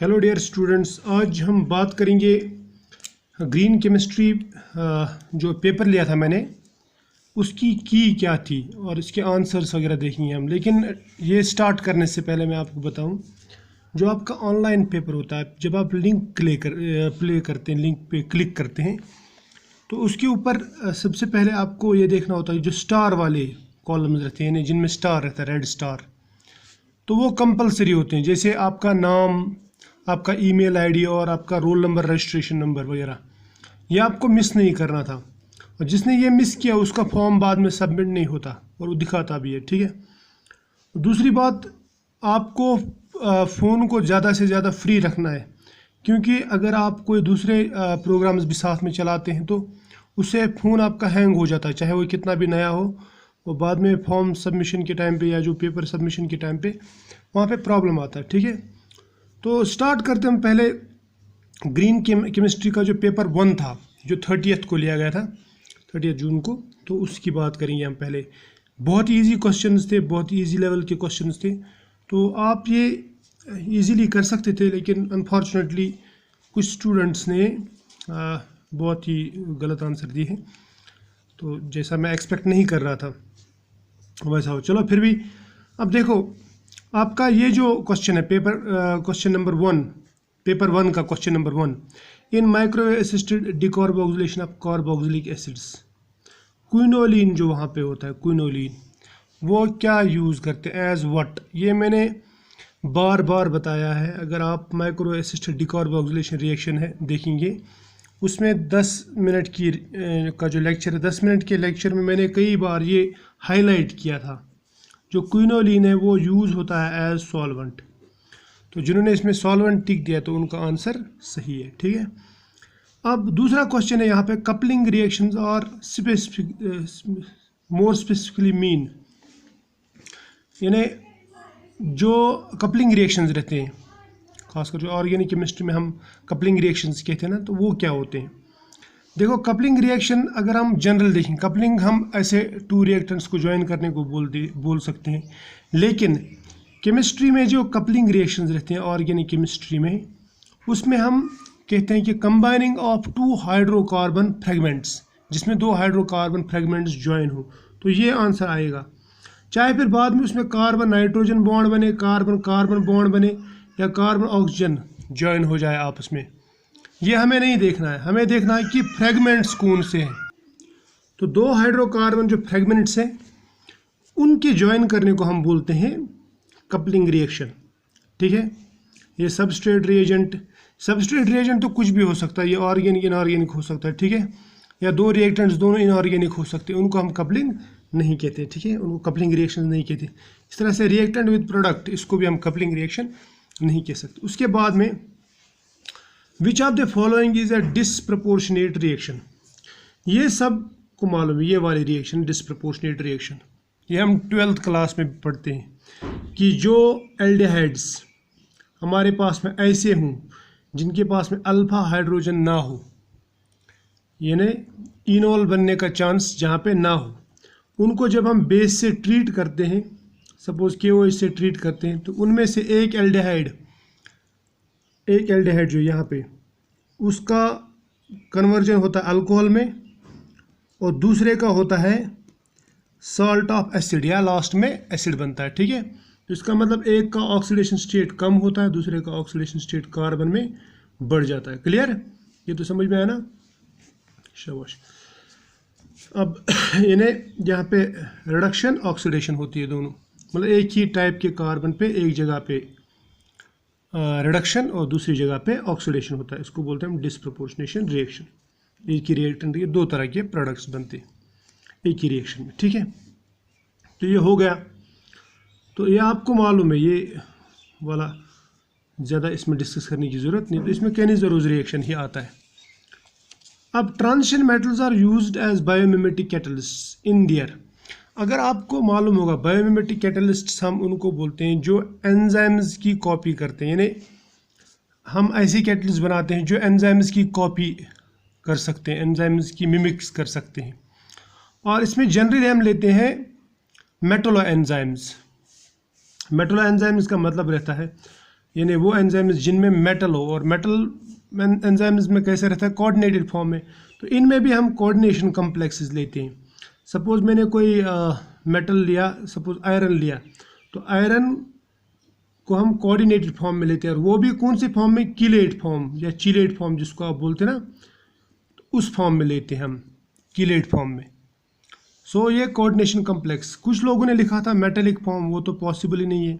Hello dear students, आज हम बात करेंगे ग्रीन केमिस्ट्री। जो पेपर लिया था मैंने, उसकी की क्या थी और इसके आंसर्स वगैरह देखेंगे हम। लेकिन ये स्टार्ट करने से पहले मैं आपको बताऊं, जो आपका ऑनलाइन पेपर होता है, जब आप लिंक प्ले करते हैं, लिंक पे क्लिक करते हैं, तो उसके ऊपर सबसे पहले आपको ये देखना होता है जो स्टार वाले कॉलम्स रहते हैं, जिनमें स्टार रहता है, रेड स्टार, तो वो कंपलसरी होते हैं। जैसे आपका नाम, आपका ईमेल आईडी और आपका रोल नंबर, रजिस्ट्रेशन नंबर वगैरह, ये आपको मिस नहीं करना था। और जिसने ये मिस किया उसका फॉर्म बाद में सबमिट नहीं होता और वो दिखाता भी है, ठीक है। दूसरी बात, आपको फ़ोन को ज़्यादा से ज़्यादा फ्री रखना है, क्योंकि अगर आप कोई दूसरे प्रोग्राम्स भी साथ में चलाते हैं तो उससे फ़ोन आपका हैंग हो जाता है, चाहे वो कितना भी नया हो। और बाद में फॉर्म सबमिशन के टाइम पे या जो पेपर सबमिशन के टाइम पे वहाँ पे प्रॉब्लम आता है, ठीक है। तो स्टार्ट करते हम पहले ग्रीन केमिस्ट्री का जो पेपर 1 था, जो 30th को लिया गया था, 30 जून को। तो उसकी बात करेंगे हम पहले। बहुत इजी क्वेश्चंस थे, बहुत इजी लेवल के क्वेश्चंस थे, तो आप ये इजीली कर सकते थे। लेकिन अनफॉर्चुनेटली कुछ स्टूडेंट्स ने बहुत ही गलत आंसर दिए हैं, तो जैसा मैं एक्सपेक्ट नहीं कर रहा था वैसा हो। चलो फिर भी, अब देखो आपका ये जो क्वेश्चन है, क्वेश्चन नंबर 1, पेपर 1 का question number 1, in microwave assisted decarboxylation of carboxylic acids, quinoline जो वहाँ पे होता है, क्विनोलिन, वो क्या यूज़ करते हैं, एज व्हाट। ये मैंने बार बार बताया है। अगर आप माइक्रो असिस्टेड डिकार्बोक्सिलेशन रिएक्शन है देखेंगे, उसमें 10 मिनट की का जो लेक्चर है, 10 मिनट के लेक्चर में मैंने कई बार ये हाईलाइट किया था। जो क्विनोलिन है वो यूज़ होता है एज सॉल्वेंट। तो जिन्होंने इसमें सॉल्वेंट टिक दिया तो उनका आंसर सही है, ठीक है। अब दूसरा क्वेश्चन है यहाँ पे, कपलिंग रिएक्शंस और स्पेसिफिक, मोर स्पेसिफिकली मीन, यानी जो कपलिंग रिएक्शंस रहते हैं, खासकर जो ऑर्गेनिक केमिस्ट्री में हम कपलिंग रिएक्शंस कहते हैं ना, तो वो क्या होते हैं। देखो, कपलिंग रिएक्शन अगर हम जनरल देखें, कपलिंग हम ऐसे 2 रिएक्टेंट्स को ज्वाइन करने को बोल सकते हैं। लेकिन केमिस्ट्री में जो कपलिंग रिएक्शंस रहते हैं ऑर्गेनिक केमिस्ट्री में, उसमें हम कहते हैं कि कंबाइनिंग ऑफ 2 हाइड्रोकार्बन फ्रेगमेंट्स, जिसमें 2 हाइड्रोकार्बन फ्रेगमेंट्स ज्वाइन हो, तो ये आंसर आएगा। चाहे फिर बाद में उसमें कार्बन नाइट्रोजन बॉन्ड बने, कार्बन कार्बन बॉन्ड बने, या कार्बन ऑक्सीजन ज्वाइन हो जाए आपस में, ये हमें नहीं देखना है। हमें देखना है कि फ्रेगमेंट्स कौन से हैं। तो 2 हाइड्रोकार्बन जो फ्रेगमेंट्स हैं, उनके ज्वाइन करने को हम बोलते हैं कपलिंग रिएक्शन, ठीक है। ये सबस्ट्रेट रिएजेंट तो कुछ भी हो सकता है, ये ऑर्गेनिक इनऑर्गेनिक हो सकता है, ठीक है। या 2 रिएक्टेंट्स दोनों इनऑर्गेनिक हो सकते हैं, उनको हम कपलिंग नहीं कहते, ठीक है, उनको कपलिंग रिएक्शन नहीं कहते। इस तरह से रिएक्टेंट विद प्रोडक्ट, इसको भी हम कपलिंग रिएक्शन नहीं कह सकते। उसके बाद में, which of the following is a disproportionate reaction, ये सब को मालूम है, ये वाली रिएक्शन डिसप्रपोर्शनेट रिएक्शन, ये हम 12th क्लास में पढ़ते हैं कि जो एल्डिहाइड्स हमारे पास में ऐसे हों जिनके पास में अल्फा हाइड्रोजन ना हो, यानी इनोल बनने का चांस जहाँ पे ना हो, उनको जब हम बेस से ट्रीट करते हैं, सपोज KOH से ट्रीट करते हैं, तो उनमें से एक एल्डिहाइड जो यहाँ पे, उसका कन्वर्जन होता है अल्कोहल में, और दूसरे का होता है सॉल्ट ऑफ एसिड, या लास्ट में एसिड बनता है, ठीक है। तो इसका मतलब एक का ऑक्सीडेशन स्टेट कम होता है, दूसरे का ऑक्सीडेशन स्टेट कार्बन में बढ़ जाता है। क्लियर, ये तो समझ में आया ना, शाबाश। अब इन्हें यहाँ पे रिडक्शन ऑक्सीडेशन होती है दोनों, मतलब एक ही टाइप के कार्बन पे एक जगह पे रिडक्शन और दूसरी जगह पे ऑक्सीडेशन होता है, इसको बोलते हैं हम डिसप्रपोर्शनेशन रिएक्शन। एक ही रिएक्टेंट के 2 तरह के प्रोडक्ट्स बनते हैं एक ही रिएक्शन में, ठीक है। तो ये हो गया, तो ये आपको मालूम है, ये वाला ज़्यादा इसमें डिस्कस करने की ज़रूरत नहीं, तो इसमें कैनिज़रोज़ रिएक्शन ही आता है। अब transition metals are used as biomimetic catalyst in there, अगर आपको मालूम होगा, बायोमिमेटिक कैटलिस्ट हम उनको बोलते हैं जो एंजाइम्स की कॉपी करते हैं, यानी हम ऐसी कैटलिस्ट बनाते हैं जो एंजाइम्स की कॉपी कर सकते हैं, एंजाइम्स की मिमिक्स कर सकते हैं। और इसमें जनरली हम लेते हैं मेटलो एंजाइम्स। मेटलो एंजाइम्स का मतलब रहता है यानी वो एंजाइम्स जिनमें मेटल हो, और मेटल एंजाइम्स में कैसे रहता है, कोऑर्डिनेटेड फॉर्म में। तो इनमें भी हम कोऑर्डिनेशन कॉम्प्लेक्सेस लेते हैं। सपोज मैंने कोई मेटल लिया, सपोज आयरन लिया, तो आयरन को हम कोऑर्डिनेटेड फॉर्म में लेते हैं, और वो भी कौन से फॉर्म में, कीलेट फॉर्म या चीलेट फॉर्म जिसको आप बोलते हैं ना, तो उस फॉर्म में लेते हैं हम, कीलेट फॉर्म में। सो ये कोऑर्डिनेशन कॉम्प्लेक्स। कुछ लोगों ने लिखा था मेटेलिक फॉर्म, वो तो पॉसिबल ही नहीं है।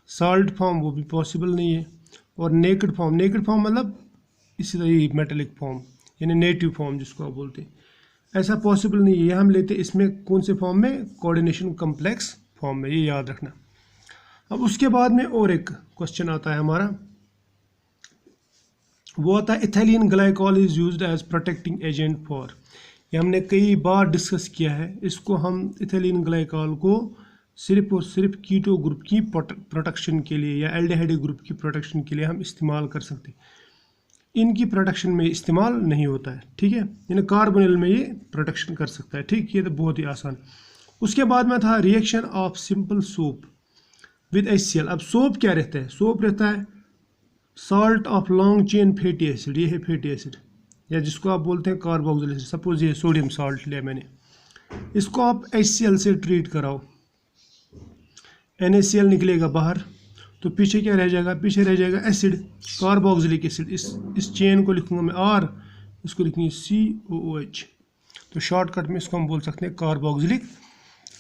सॉल्ट फॉर्म, वो भी पॉसिबल नहीं है। और नेकेड फॉर्म मतलब इसी तरह मेटेलिक फॉर्म यानी नेटिव फॉर्म जिसको आप बोलते हैं, ऐसा पॉसिबल नहीं है। ये हम लेते इसमें कौन से फॉर्म में, कोऑर्डिनेशन कॉम्प्लेक्स फॉर्म में, ये याद रखना। अब उसके बाद में और एक क्वेश्चन आता है हमारा, वो आता है ethylene glycol is used as protecting agent for. ये हमने कई बार डिस्कस किया है। इसको हम इथाइलिन ग्लाइकॉल को सिर्फ और सिर्फ कीटो ग्रुप की प्रोटेक्शन के लिए या एल्डिहाइड ग्रुप की प्रोटेक्शन के लिए हम इस्तेमाल कर सकते हैं। इनकी प्रोटेक्शन में इस्तेमाल नहीं होता है, ठीक है। यानी कार्बोनिल में ये प्रोटेक्शन कर सकता है, ठीक। ये तो बहुत ही आसान। उसके बाद में था reaction of simple soap with HCl। अब सोप क्या रहता है, सोप रहता है salt of long chain fatty acid, ये है फैटी एसिड, या जिसको आप बोलते हैं कार्बोक्सिल एसिड। सपोज ये सोडियम सॉल्ट लिया मैंने, इसको आप HCl से ट्रीट कराओ, NaCl निकलेगा बाहर, तो पीछे क्या रह जाएगा, पीछे रह जाएगा एसिड, कार्बोक्सिलिक एसिड। इस चेन को लिखूंगा मैं R, इसको लिखेंगे COOH। तो शॉर्टकट में इसको हम बोल सकते हैं कार्बोक्सिलिक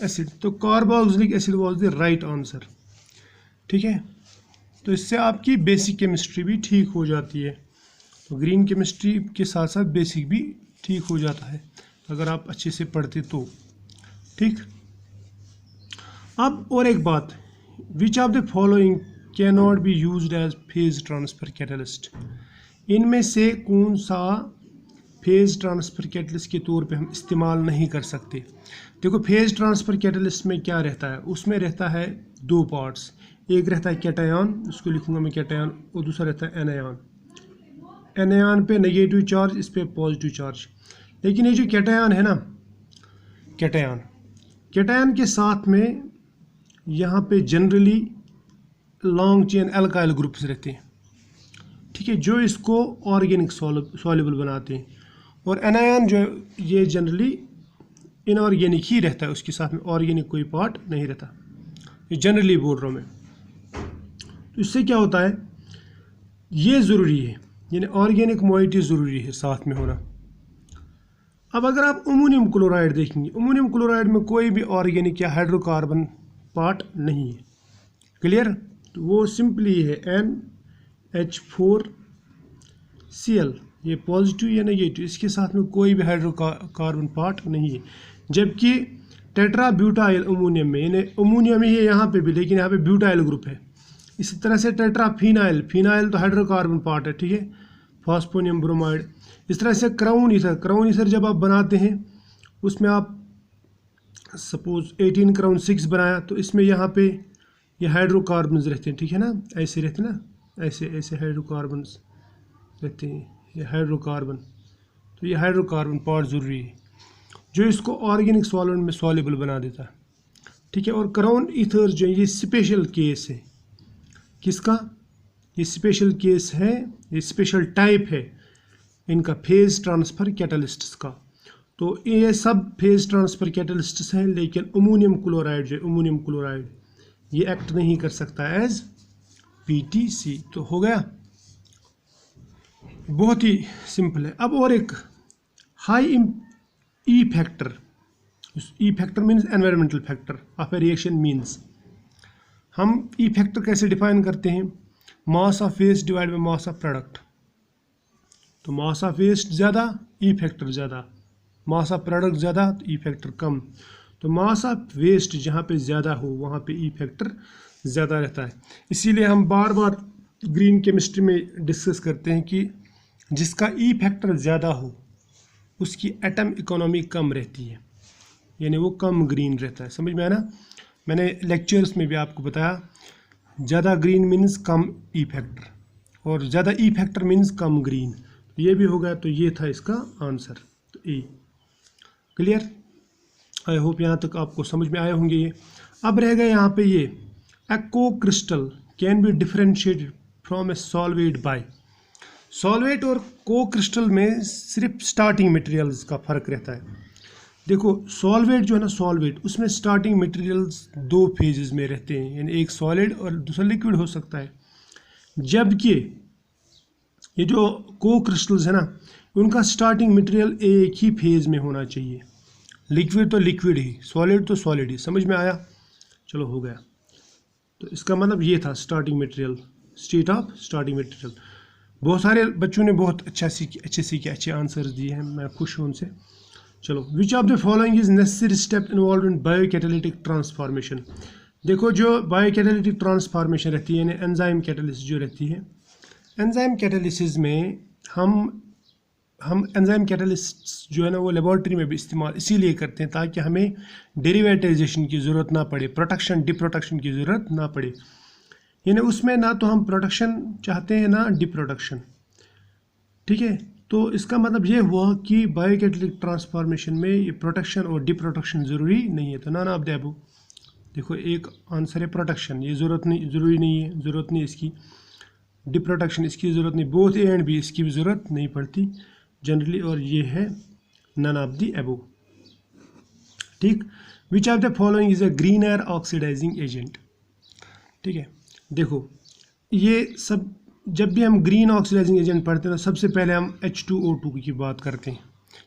एसिड। तो carboxylic acid was the right answer, ठीक है। तो इससे आपकी बेसिक केमिस्ट्री भी ठीक हो जाती है। तो ग्रीन केमिस्ट्री के साथ साथ बेसिक भी ठीक हो जाता है अगर आप अच्छे से पढ़ते तो, ठीक। अब और एक बात, which of the following can not be used as phase transfer catalyst. इनमें से कौन सा फेज ट्रांसफर कैटलिस्ट के तौर पे हम इस्तेमाल नहीं कर सकते। देखो फेज ट्रांसफर कैटलिस्ट में क्या रहता है, उसमें रहता है दो पार्ट्स, एक रहता है कैटायन, उसको लिखूंगा मैं कैटायन, और दूसरा रहता है एनायन। एनायन पे नेगेटिव चार्ज, इस पे पॉजिटिव चार्ज। लेकिन ये जो कैटायन है ना, कैटायन के साथ में यहाँ पे generally long chain alkyl groups रहते हैं, ठीक है, जो इसको ऑर्गेनिक सॉल्युबल बनाते हैं। और एनायन जो ये जनरली इनऑर्गेनिक ही रहता है, उसके साथ में ऑर्गेनिक कोई पार्ट नहीं रहता, ये जनरली बोल रहा हूँ मैं। तो इससे क्या होता है, ये ज़रूरी है, यानी ऑर्गेनिक मोइटी ज़रूरी है साथ में होना। अब अगर आप अमोनियम क्लोराइड देखेंगे, अमोनियम क्लोराइड में कोई भी ऑर्गेनिक या हाइड्रोकार्बन पार्ट नहीं है, क्लियर। तो वो सिंपली है NH4Cl, ये पॉजिटिव या नेगेटिव, इसके साथ में कोई भी हाइड्रोकार्बन पार्ट नहीं है। जबकि टेट्रा ब्यूटाइल अमोनियम में, यानी अमोनियम ही है यहाँ पे भी, लेकिन यहाँ पे ब्यूटाइल ग्रुप है। इसी तरह से टेट्रा फिनाइल तो हाइड्रोकार्बन पार्ट है, ठीक है, फॉस्फोनियम ब्रोमाइड। इस तरह से क्राउन ईथर जब आप बनाते हैं, उसमें आप सपोज 18 क्राउन 6 बनाया, तो इसमें यहाँ पे ये हाइड्रोकार्बन्स रहते हैं, ठीक है ना, ऐसे रहते हैं ना, ऐसे हाइड्रोकार्बन्स रहते हैं, ये हाइड्रोकार्बन। तो ये हाइड्रोकार्बन पार्ट ज़रूरी है जो इसको ऑर्गेनिक सॉल्वेंट में सॉल्युबल बना देता है, ठीक है। और क्राउन ईथर जो ये स्पेशल केस है, किसका, ये स्पेशल केस है, ये स्पेशल टाइप है इनका फेज ट्रांसफ़र कैटलिस्ट्स का। तो ये सब फेज ट्रांसफ़र कैटलिस्ट्स हैं, लेकिन अमोनियम क्लोराइड ये एक्ट नहीं कर सकता एज PTC। तो हो गया, बहुत ही सिंपल है। अब और एक high E factor, E factor means environmental factor of a reaction means, हम E फैक्टर कैसे डिफाइन करते हैं, mass of waste divide by mass of product. तो मास ऑफ वेस्ट ज़्यादा, E फैक्टर ज़्यादा, मास ऑफ प्रोडक्ट ज़्यादा, तो E factor कम। तो मास ऑफ वेस्ट जहाँ पे ज़्यादा हो वहाँ पे E फैक्टर ज़्यादा रहता है। इसीलिए हम बार बार ग्रीन केमिस्ट्री में डिस्कस करते हैं कि जिसका E फैक्टर ज़्यादा हो उसकी एटम इकोनॉमी कम रहती है, यानी वो कम ग्रीन रहता है। समझ में आया ना, मैंने लेक्चर्स में भी आपको बताया, ज़्यादा ग्रीन मीन्स कम E फैक्टर, और ज़्यादा E फैक्टर मीन्स कम ग्रीन। ये भी हो गया, तो ये था इसका आंसर, तो E। क्लियर, आई होप यहाँ तक आपको समझ में आए होंगे ये। अब रह गए यहाँ पे ये एक्को crystal can be differentiated from a solvate by. Solvate और को क्रिस्टल में सिर्फ स्टार्टिंग मटेरियल्स का फ़र्क रहता है। देखो सॉल्वेट जो है ना, सॉल्वेट उसमें स्टार्टिंग मटेरियल्स दो फेजेस में रहते हैं, यानी एक सॉलिड और दूसरा लिक्विड हो सकता है। जबकि ये जो को क्रिस्टल्स है ना, उनका स्टार्टिंग मटेरियल एक ही फेज में होना चाहिए। लिक्विड तो लिक्विड ही, सॉलिड तो सॉलिड ही। समझ में आया? चलो हो गया। तो इसका मतलब ये था starting material, state of starting material. बहुत सारे बच्चों ने बहुत अच्छे आंसर्स दिए हैं, मैं खुश हूँ उनसे। चलो, which of the following is necessary step involve in biocatalytic transformation. देखो जो बायोकैटालिटिक ट्रांसफॉर्मेशन रहती है, यानी एंजाइम कैटालिसिस जो रहती है, एंजाइम कैटालिसिस में हम एंजाइम कैटालिस्ट जो है ना वो लेबॉर्ट्री में भी इस्तेमाल इसीलिए करते हैं ताकि हमें डेरिवेटाइजेशन की ज़रूरत ना पड़े, प्रोटेक्शन डिप्रोटेक्शन की ज़रूरत ना पड़े। यानी उसमें ना तो हम प्रोटेक्शन चाहते हैं ना डिप्रोटेक्शन। ठीक है, तो इसका मतलब ये हुआ कि बायोकैटालिटिक ट्रांसफॉर्मेशन में ये प्रोटेक्शन और डिप्रोटेक्शन ज़रूरी नहीं है। तो ना आप देबो, देखो एक आंसर है प्रोटेक्शन, ये ज़रूरत नहीं, ज़रूरी नहीं है, ज़रूरत नहीं इसकी। डिप्रोटेक्शन इसकी ज़रूरत नहीं, बोथ ए एंड बी इसकी भी ज़रूरत नहीं पड़ती जनरली। और ये है नन ऑफ द अबव। ठीक, which of the following is a green air oxidizing agent. ठीक है, देखो ये सब जब भी हम ग्रीन ऑक्सीडाइजिंग एजेंट पढ़ते हैं तो सबसे पहले हम H2O2 की बात करते हैं,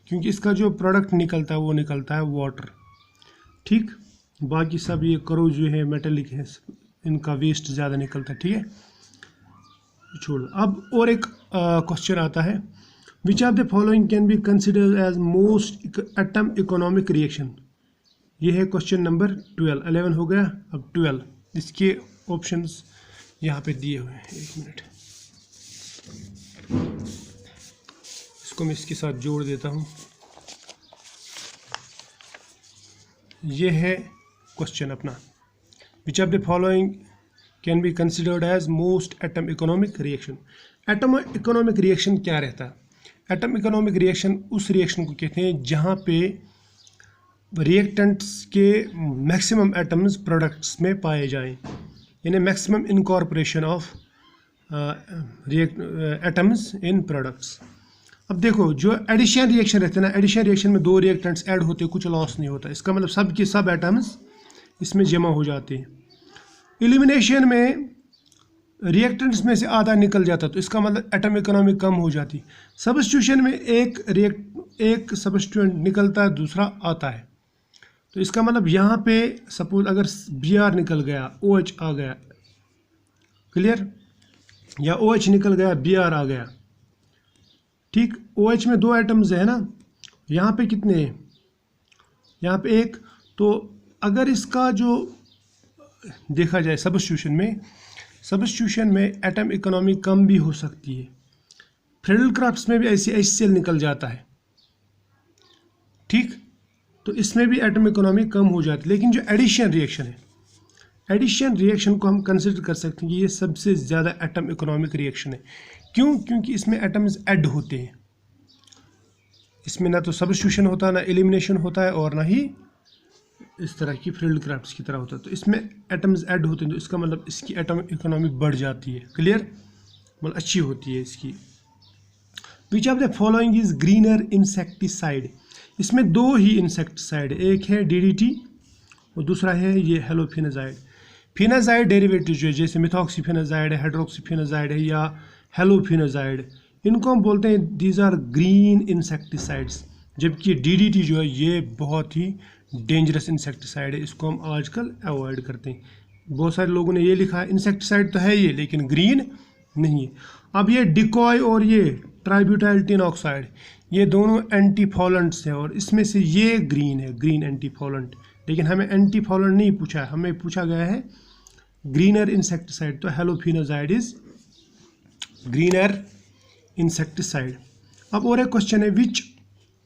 क्योंकि इसका जो प्रोडक्ट निकलता है वो निकलता है वाटर। ठीक, बाकी सब ये करो जो है मेटेलिक है, इनका वेस्ट ज़्यादा निकलता है। ठीक है, छोड़। अब और एक क्वेश्चन आता है, which of the following can be considered as most atom economic reaction. ये है क्वेश्चन नंबर 12। 11 हो गया, अब 12। इसके ऑप्शंस यहाँ पे दिए हुए हैं। एक मिनट, इसको मैं इसके साथ जोड़ देता हूँ। ये है क्वेश्चन अपना, which of the following can be considered as most atom economic reaction. Atom economic reaction क्या रहता है? एटम इकोनॉमिक रिएक्शन उस रिएक्शन को कहते हैं जहाँ पे रिएक्टेंट्स के मैक्सिमम एटम्स प्रोडक्ट्स में पाए जाएं, यानी maximum incorporation of atoms in products. अब देखो जो एडिशन रिएक्शन रहते हैं ना, एडिशन रिएक्शन में दो रिएक्टेंट्स ऐड होते, कुछ लॉस नहीं होता। इसका मतलब सब के सब एटम्स इसमें जमा हो जाते हैं। एलिमिनेशन में रिएक्टेंट्स में से आधा निकल जाता, तो इसका मतलब एटम इकोनॉमी कम हो जाती। सब्स्टिट्यूशन में एक सब्स्टिट्यूएंट निकलता है, दूसरा आता है, तो इसका मतलब यहाँ पे सपोज अगर Br निकल गया, OH आ गया, क्लियर, या OH निकल गया, Br आ गया। ठीक, OH में दो एटम्स है ना, यहाँ पे कितने हैं? यहाँ पे एक। तो अगर इसका जो देखा जाए सब्स्टिट्यूशन में एटम इकोनॉमी कम भी हो सकती है। फ्रेडल क्राफ्ट्स में भी ऐसे HCl निकल जाता है। ठीक, तो इसमें भी एटम इकोनॉमी कम हो जाती है। लेकिन जो एडिशन रिएक्शन है, एडिशन रिएक्शन को हम कंसिडर कर सकते हैं कि ये सबसे ज़्यादा एटम इकोनॉमिक रिएक्शन है। क्यों? क्योंकि इसमें एटम्स ऐड होते हैं। इसमें ना तो सब्स्टिट्यूशन होता है, ना एलिमिनेशन होता है, और ना ही इस तरह की फ्रेडल क्राफ्ट्स की तरह होता है। तो इसमें एटम्स ऐड होते हैं, तो इसका मतलब इसकी एटम इकोनॉमी बढ़ जाती है। क्लियर, मतलब अच्छी होती है इसकी। विच of the following is greener insecticide. इसमें दो ही इंसेक्टिसाइड, एक है DDT और दूसरा है ये हेलोफिनाजाइड। फिनाजाइड डेरिवेटिव जो है, जैसे मिथॉक्सीफिनाजाइड है, हाइड्रोक्सीफिनाजाइड है या हेलोफिनाजाइड, इनको हम बोलते हैं दीज आर ग्रीन इंसेक्टिसाइड्स। जबकि DDT जो है ये बहुत ही डेंजरस इंसेक्टिसाइड है, इसको हम आजकल अवॉइड करते हैं। बहुत सारे लोगों ने ये लिखा है इंसेक्टिसाइड तो है ये, लेकिन ग्रीन नहीं है। अब ये डिकॉय और ये ट्राइब्यूटाइल टिन ऑक्साइड, ये दोनों एंटीफॉलेंट्स हैं, और इसमें से ये ग्रीन है, ग्रीन एंटीफॉलेंट। लेकिन हमें एंटीफॉलेंट नहीं पूछा है, हमें पूछा गया है ग्रीनर इंसेक्टिसाइड। तो हेलोफिनाजाइड इज ग्रीनर इंसेक्टिसाइड। अब और एक क्वेश्चन है, which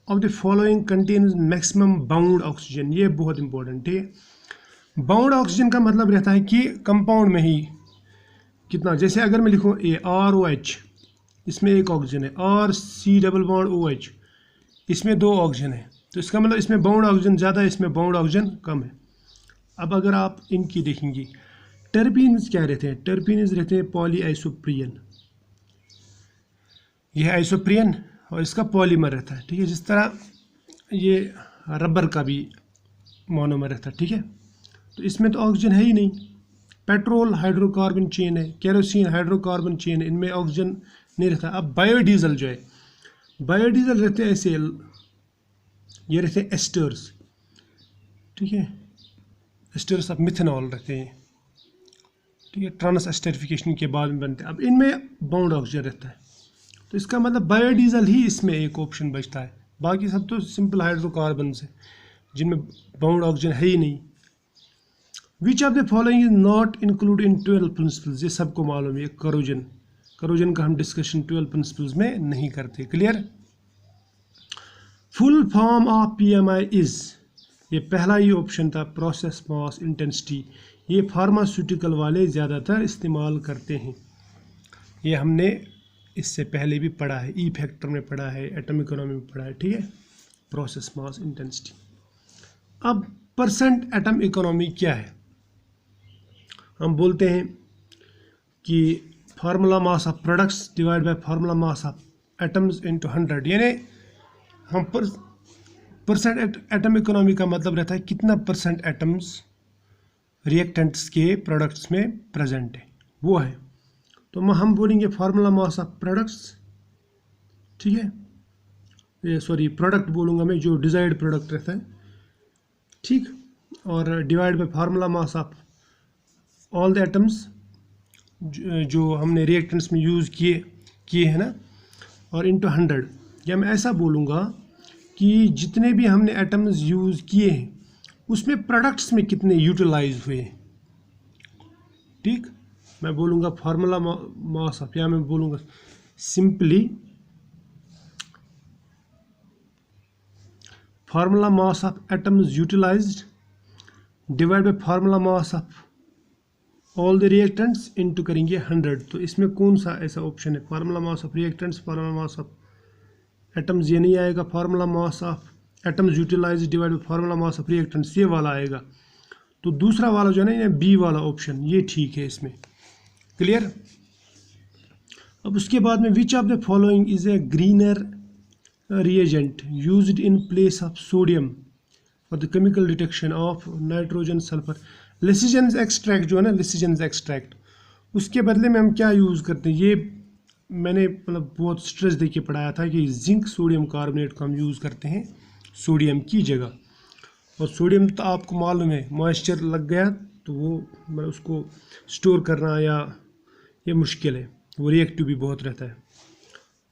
of the following contains maximum bound oxygen. ये बहुत इंपॉर्टेंट है। बाउंड ऑक्सीजन का मतलब रहता है कि कंपाउंड में ही कितना, जैसे अगर मैं लिखूँ AROH, इसमें एक ऑक्सीजन है, RC डबल बॉन्ड OH, इसमें दो ऑक्सीजन है, तो इसका मतलब इसमें बाउंड ऑक्सीजन ज़्यादा है, इसमें बाउंड ऑक्सीजन कम है। अब अगर आप इनकी देखेंगे, टर्पीन्स क्या रहते हैं? टर्पीन्स रहते हैं पॉलीआइसोप्रियन। यह है आइसोप्रियन और इसका पॉलीमर रहता है, ठीक है। जिस तरह ये रबर का भी मोनोमर रहता है, ठीक है। तो इसमें तो ऑक्सीजन है ही नहीं। पेट्रोल हाइड्रोकार्बन चेन है, केरोसिन हाइड्रोकार्बन चेन है, इनमें ऑक्सीजन नहीं रहता। अब बायोडीजल जो है, बायोडीजल रहते हैं ऐसे, ये रहते हैं एस्टर्स, ठीक है। एस्टर्स ऑफ मिथेनॉल रहते हैं, ठीक है। ट्रांस एस्टरिफिकेशन के बाद में बनते हैं। अब इनमें बाउंड ऑक्सीजन रहता है, तो इसका मतलब बायोडीजल ही इसमें एक ऑप्शन बचता है। बाकी सब तो सिंपल हाइड्रोकार्बन है जिनमें बाउंड ऑक्सीजन है ही नहीं। विच of the following is not include in 12 principles? ये सबको मालूम है। करोजन, करोजन का हम डिस्कशन 12 प्रिंसिपल्स में नहीं करते। Clear? Full form of PMI is, ये पहला ही ऑप्शन था, प्रोसेस मास इंटेंसिटी। ये फार्मास्यूटिकल वाले ज़्यादातर इस्तेमाल करते हैं। ये हमने इससे पहले भी पढ़ा है, ई फैक्टर में पढ़ा है, एटॉमिक इकोनॉमी में पढ़ा है, ठीक है। प्रोसेस मास इंटेंसिटी। अब परसेंट एटम इकोनॉमी क्या है? हम बोलते हैं कि formula mass of products divide by formula mass of atoms into 100, यानी हम परसेंट एटम इकोनॉमी का मतलब रहता है कितना परसेंट एटम्स रिएक्टेंट्स के प्रोडक्ट्स में प्रेजेंट है, वो है। तो हम बोलेंगे फार्मूला मास ऑफ प्रोडक्ट्स, ठीक है। ये सॉरी प्रोडक्ट बोलूँगा मैं, जो डिजायर्ड प्रोडक्ट रहता है, ठीक। और divide by formula mass of all the atoms जो हमने रिएक्टेंट्स में यूज़ किए हैं ना, और इनटू 100। या मैं ऐसा बोलूँगा कि जितने भी हमने एटम्स यूज़ किए हैं उसमें प्रोडक्ट्स में कितने यूटिलाइज हुए, ठीक। मैं बोलूँगा फार्मूला मास ऑफ, या मैं बोलूँगा simply formula mass of atoms utilized divide by formula mass of all the reactants into करेंगे 100। तो इसमें कौन सा ऐसा ऑप्शन है? Formula mass of reactants, formula mass of atoms ये नहीं आएगा। Formula mass of atoms utilized divide by formula mass of reactants ये वाला आएगा। तो दूसरा वाला जो है ना, ये बी वाला ऑप्शन, ये ठीक है इसमें। क्लियर? अब उसके बाद में which of the following is a greener reagent used in place of sodium for the chemical detection of nitrogen sulfur? Lassaigne's extract जो है ना, लिसिजन एक्सट्रैक्ट, उसके बदले में हम क्या यूज़ करते हैं? ये मैंने मतलब बहुत स्ट्रेस दे के पढ़ाया था कि जिंक सोडियम कार्बोनेट को हम यूज़ करते हैं सोडियम की जगह। और सोडियम तो आपको मालूम है, मॉइस्चर लग गया तो वो मतलब उसको स्टोर करना या ये मुश्किल है, वो रिएक्टिव भी बहुत रहता है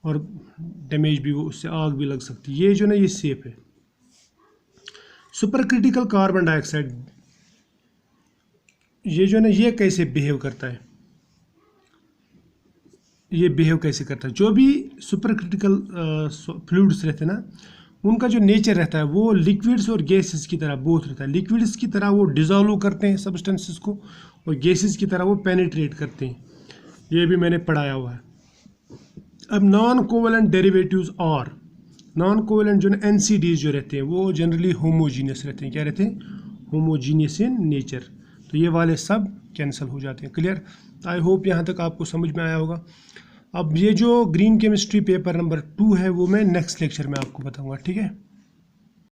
और डैमेज भी, वो उससे आग भी लग सकती है। ये जो ना, ये सेफ है। सुपर क्रिटिकल कार्बन डाइऑक्साइड, ये जो ना, ये कैसे बिहेव करता है? ये बिहेव कैसे करता है? जो भी सुपर क्रिटिकल फ्लूइड्स रहते हैं ना, उनका जो नेचर रहता है वो लिक्विड्स और गैसेस की तरह बोथ रहता है। लिक्विड्स की तरह वो डिजॉल्व करते हैं सब्सटेंसेस को, और गैसेस की तरह वो पेनिट्रेट करते हैं। ये भी मैंने पढ़ाया हुआ है। अब नॉन कोवेलेंट डेरिवेटिव्स, और नॉन कोवेलेंट जो ना एनसीडीज जो रहते हैं वो जनरली होमोजीनियस रहते हैं। क्या रहते हैं? Homogeneous in nature. तो ये वाले सब कैंसिल हो जाते हैं। क्लियर? आई होप यहाँ तक आपको समझ में आया होगा। अब ये जो ग्रीन केमिस्ट्री पेपर नंबर 2 है वो मैं नेक्स्ट लेक्चर में आपको बताऊँगा, ठीक है।